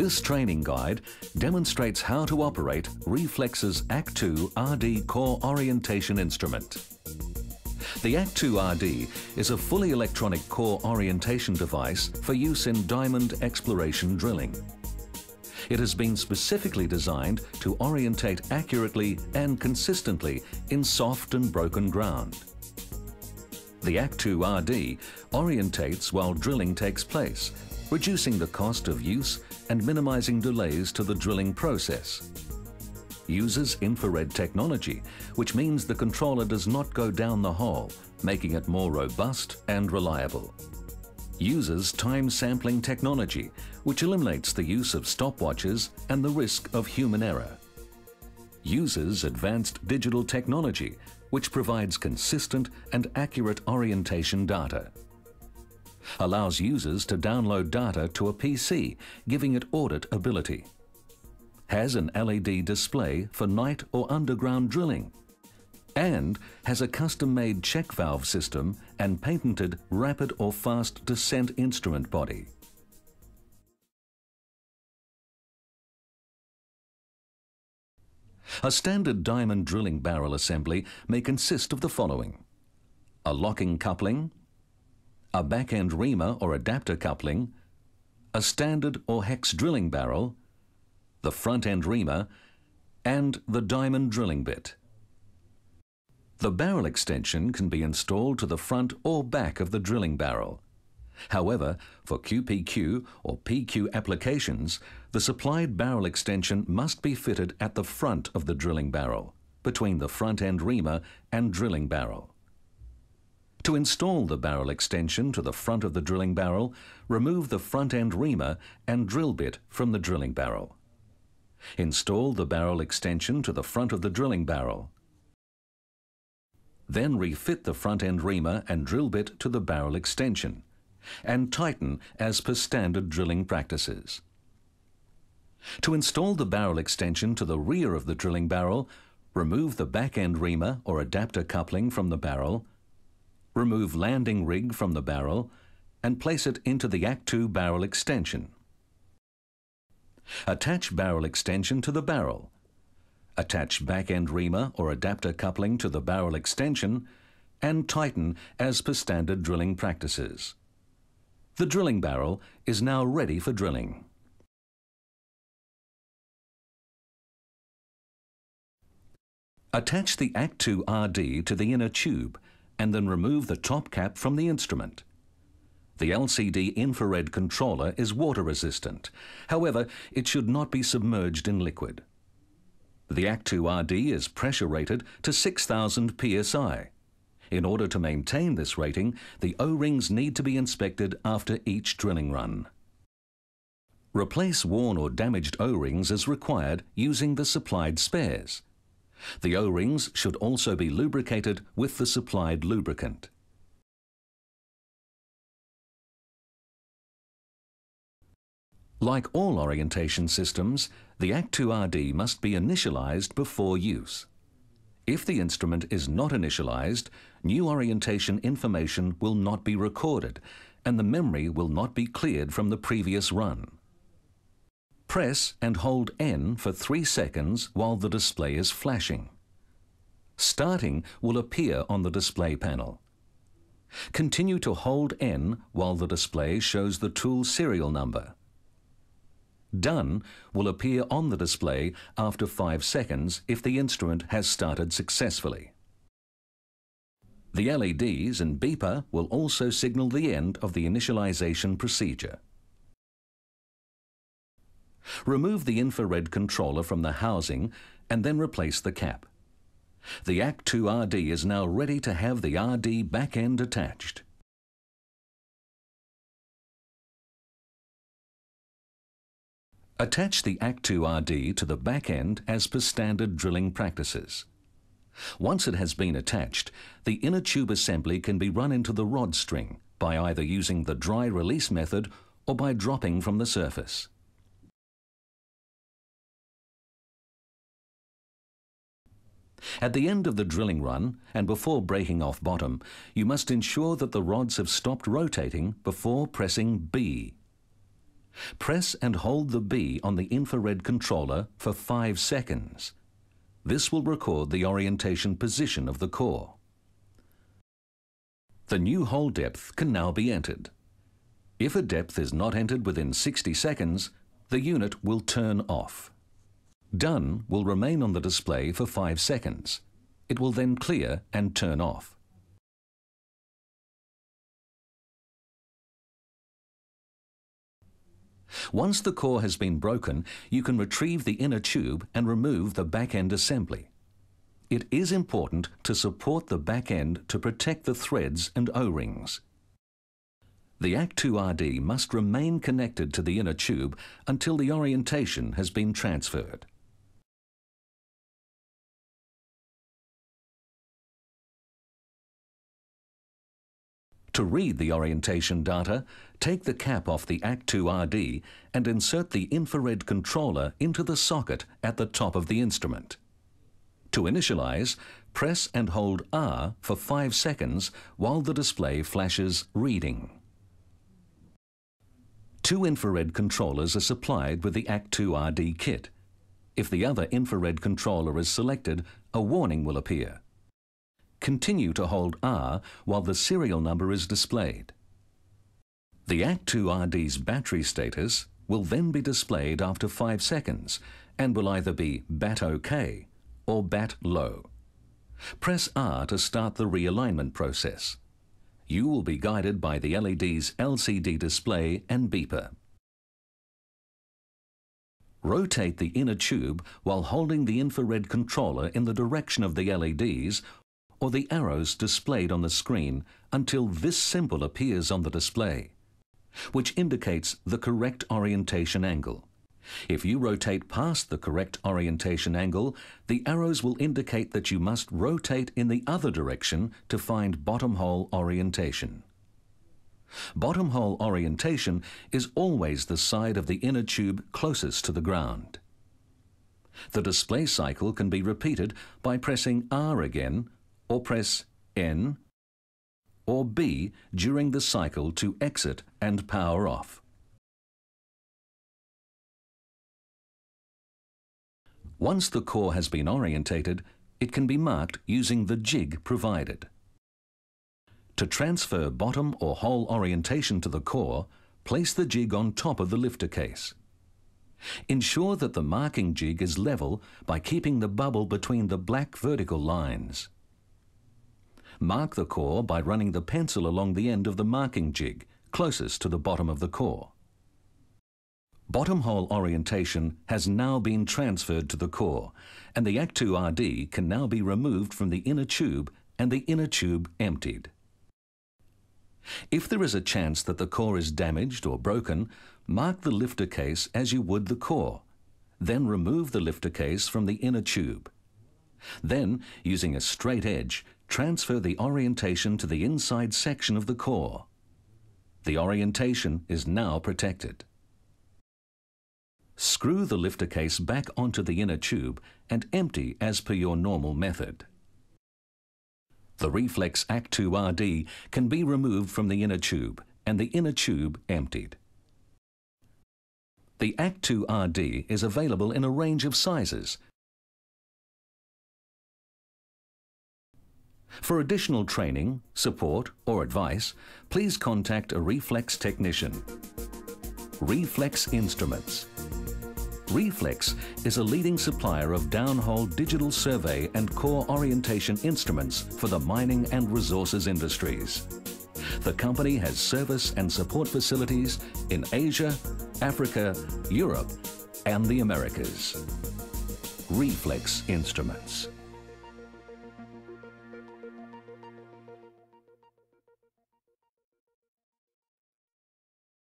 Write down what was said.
This training guide demonstrates how to operate Reflex's ACT II RD core orientation instrument. The ACT II RD is a fully electronic core orientation device for use in diamond exploration drilling. It has been specifically designed to orientate accurately and consistently in soft and broken ground. The ACT II RD orientates while drilling takes place, reducing the cost of use and minimizing delays to the drilling process. Uses infrared technology, which means the controller does not go down the hole, making it more robust and reliable. Uses time sampling technology, which eliminates the use of stopwatches and the risk of human error. Uses advanced digital technology, which provides consistent and accurate orientation data. Allows users to download data to a PC, giving it audit ability. Has an LED display for night or underground drilling. And has a custom-made check valve system and patented rapid or fast descent instrument body. A standard diamond drilling barrel assembly may consist of the following: a locking coupling, a back-end reamer or adapter coupling, a standard or hex drilling barrel, the front-end reamer, and the diamond drilling bit. The barrel extension can be installed to the front or back of the drilling barrel. However, for QPQ or PQ applications, the supplied barrel extension must be fitted at the front of the drilling barrel, between the front-end reamer and drilling barrel. To install the barrel extension to the front of the drilling barrel, remove the front-end reamer and drill bit from the drilling barrel. Install the barrel extension to the front of the drilling barrel. Then refit the front-end reamer and drill bit to the barrel extension, and tighten as per standard drilling practices. To install the barrel extension to the rear of the drilling barrel, remove the back-end reamer or adapter coupling from the barrel, remove landing rig from the barrel, and place it into the ACT II barrel extension. Attach barrel extension to the barrel. Attach back-end reamer or adapter coupling to the barrel extension and tighten as per standard drilling practices. The drilling barrel is now ready for drilling. Attach the ACT II RD to the inner tube and then remove the top cap from the instrument. The LCD infrared controller is water resistant. However, it should not be submerged in liquid. The ACT II RD is pressure rated to 6,000 psi. In order to maintain this rating, the O-rings need to be inspected after each drilling run. Replace worn or damaged O-rings as required using the supplied spares. The O-rings should also be lubricated with the supplied lubricant. Like all orientation systems, the ACT II RD must be initialized before use. If the instrument is not initialized, new orientation information will not be recorded and the memory will not be cleared from the previous run. Press and hold N for 3 seconds while the display is flashing. Starting will appear on the display panel. Continue to hold N while the display shows the tool serial number. Done will appear on the display after 5 seconds if the instrument has started successfully. The LEDs and beeper will also signal the end of the initialization procedure. Remove the infrared controller from the housing and then replace the cap. The ACT II RD is now ready to have the RD back end attached. Attach the ACT II RD to the back end as per standard drilling practices. Once it has been attached, the inner tube assembly can be run into the rod string by either using the dry release method or by dropping from the surface. At the end of the drilling run and before breaking off bottom, you must ensure that the rods have stopped rotating before pressing B. Press and hold the B on the infrared controller for 5 seconds. This will record the orientation position of the core. The new hole depth can now be entered. If a depth is not entered within 60 seconds, the unit will turn off. Done will remain on the display for 5 seconds. It will then clear and turn off. Once the core has been broken, you can retrieve the inner tube and remove the back-end assembly. It is important to support the back end to protect the threads and O-rings. The ACT II RD must remain connected to the inner tube until the orientation has been transferred. To read the orientation data, take the cap off the ACT II RD and insert the infrared controller into the socket at the top of the instrument. To initialize, press and hold R for 5 seconds while the display flashes reading. 2 infrared controllers are supplied with the ACT II RD kit. If the other infrared controller is selected, a warning will appear. Continue to hold R while the serial number is displayed. The ACT II RD's battery status will then be displayed after 5 seconds and will either be BAT OK or BAT low. Press R to start the realignment process. You will be guided by the LED's LCD display and beeper. Rotate the inner tube while holding the infrared controller in the direction of the LEDs or the arrows displayed on the screen until this symbol appears on the display, which indicates the correct orientation angle. If you rotate past the correct orientation angle, the arrows will indicate that you must rotate in the other direction to find bottom hole orientation. Bottom hole orientation is always the side of the inner tube closest to the ground. The display cycle can be repeated by pressing R again, or press N or B during the cycle to exit and power off. Once the core has been orientated, it can be marked using the jig provided. To transfer bottom or hole orientation to the core, place the jig on top of the lifter case. Ensure that the marking jig is level by keeping the bubble between the black vertical lines. Mark the core by running the pencil along the end of the marking jig, closest to the bottom of the core. Bottom hole orientation has now been transferred to the core, and the ACT II RD can now be removed from the inner tube and the inner tube emptied. If there is a chance that the core is damaged or broken, mark the lifter case as you would the core. Then remove the lifter case from the inner tube. Then, using a straight edge, transfer the orientation to the inside section of the core. The orientation is now protected. Screw the lifter case back onto the inner tube and empty as per your normal method. The Reflex ACT II RD can be removed from the inner tube and the inner tube emptied. The ACT II RD is available in a range of sizes. For additional training, support or advice, please contact a Reflex technician. Reflex Instruments. Reflex is a leading supplier of downhole digital survey and core orientation instruments for the mining and resources industries. The company has service and support facilities in Asia, Africa, Europe, and the Americas. Reflex Instruments.